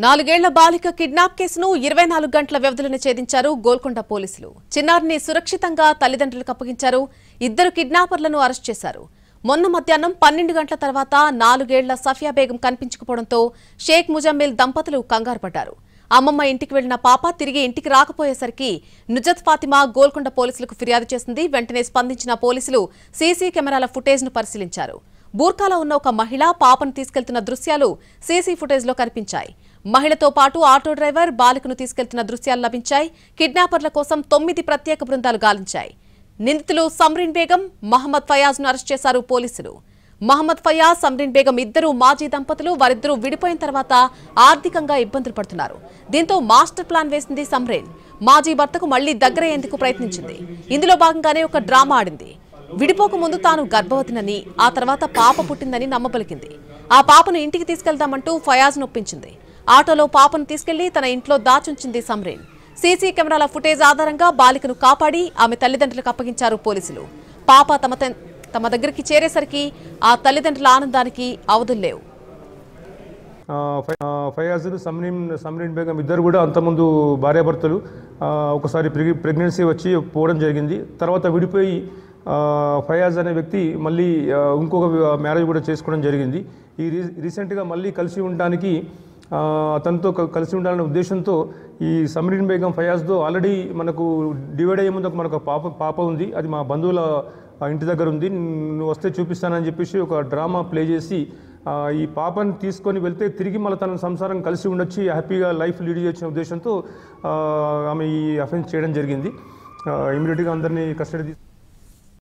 నాలుగేళ్ల బాలిక కిడ్నాప్ కేసును 24 గంటల వ్యవధిలోనే ఛేదించారు గోల్కొండ పోలీసులు. చిన్నారిని సురక్షితంగా తల్లిదండ్రులకు అప్పగించారు. ఇద్దరు కిడ్నాపర్లను అరెస్ట్ చేశారు. మొన్న మధ్యాహ్నం 12 గంటల తర్వాత 4 ఏళ్ల సఫియా బేగం కనిపించకపోవడంతో షేక్ ముజమ్మిల్ దంపతులు కంగారు పడ్డారు. అమ్మమ్మ ఇంటికి వెళ్లిన పాప తిరిగి ఇంటికి రాకపోయేసరికి నుజత్ ఫాతిమా గోల్కొండ పోలీసులకు ఫిర్యాదు చేసింది. వెంటనే స్పందించిన పోలీసులు సీసీ కెమెరాల ఫుటేజ్ను పరిశీలించారు. బూర్కాలో ఉన్న ఒక మహిళ పాపను తీసుకెళ్తున్న దృశ్యాలు సీసీ ఫుటేజ్లో కనిపించాయి. మహిళతో పాటు ఆటో డ్రైవర్ బాలికను తీసుకెళ్తున్న దృశ్యాలు లభించాయి. కిడ్నాపర్ల కోసం 9 ప్రత్యేక బృందాలు గాలించాయి. నిందితులు సమ్రీన్ బేగం, మహమ్మద్ ఫయాజ్ ను అరెస్ట్ చేశారు పోలీసులు. మహమ్మద్ ఫయాజ్, సమ్రీన్ బేగం ఇద్దరు మాజీ దంపతులు. వారిద్దరూ విడిపోయిన తర్వాత ఆర్థికంగా ఇబ్బందులు పడుతున్నారు. దీంతో మాస్టర్ ప్లాన్ వేసింది సమ్రీన్. మాజీ భర్తకు మళ్లీ దగ్గరయ్యేందుకు ప్రయత్నించింది. ఇందులో భాగంగానే ఒక డ్రామా ఆడింది. విడిపోక ముందు తాను గర్భవతినని, ఆ తర్వాత పాప పుట్టిందని నమ్మబలికింది. ఆ పాపను ఇంటికి తీసుకెళ్దామంటూ ఫయాజ్ నొప్పించింది. ఆటోలో పాపను తీసుకెళ్లి తన ఇంట్లో దాచుంచింది సమ్రీన్. సీసీ కెమెరాల ఫుటేజ్ ఆధారంగా బాలికను కాపాడి ఆమె తల్లిదండ్రులకు అప్పగించారు పోలీసులు. పాప తమ దగ్గరికి చేరేసరికి ఆ తల్లిదండ్రుల ఆనందానికి అవధుల్లేవు. ఫయాజ్, సమ్రీన్ బేగం ఇద్దరు కూడా అంతకుముందు భార్యాభర్తలు. ఒకసారి ప్రెగ్నెన్సీ వచ్చి పోవడం జరిగింది. తర్వాత విడిపోయి ఫయాజ్ అనే వ్యక్తి మళ్ళీ ఇంకొక మ్యారేజ్ కూడా చేసుకోవడం జరిగింది. ఈ రీసెంట్గా మళ్ళీ కలిసి ఉండడానికి అతనితో కలిసి ఉండాలనే ఉద్దేశంతో ఈ సమ్రీన్ బేగం ఫయాజ్తో ఆల్రెడీ మనకు డివైడ్ అయ్యే ముందు మనకు పాప ఉంది. అది మా బంధువుల ఇంటి దగ్గర ఉంది, నువ్వు వస్తే చూపిస్తానని చెప్పేసి ఒక డ్రామా ప్లే చేసి ఈ పాపని తీసుకొని వెళ్తే తిరిగి మళ్ళీ తన సంసారం కలిసి ఉండొచ్చి హ్యాపీగా లైఫ్ లీడ్ చేసిన ఉద్దేశంతో ఆమె ఈ అఫెన్స్ చేయడం జరిగింది. ఇమీడియట్గా అందరినీ కస్టడీ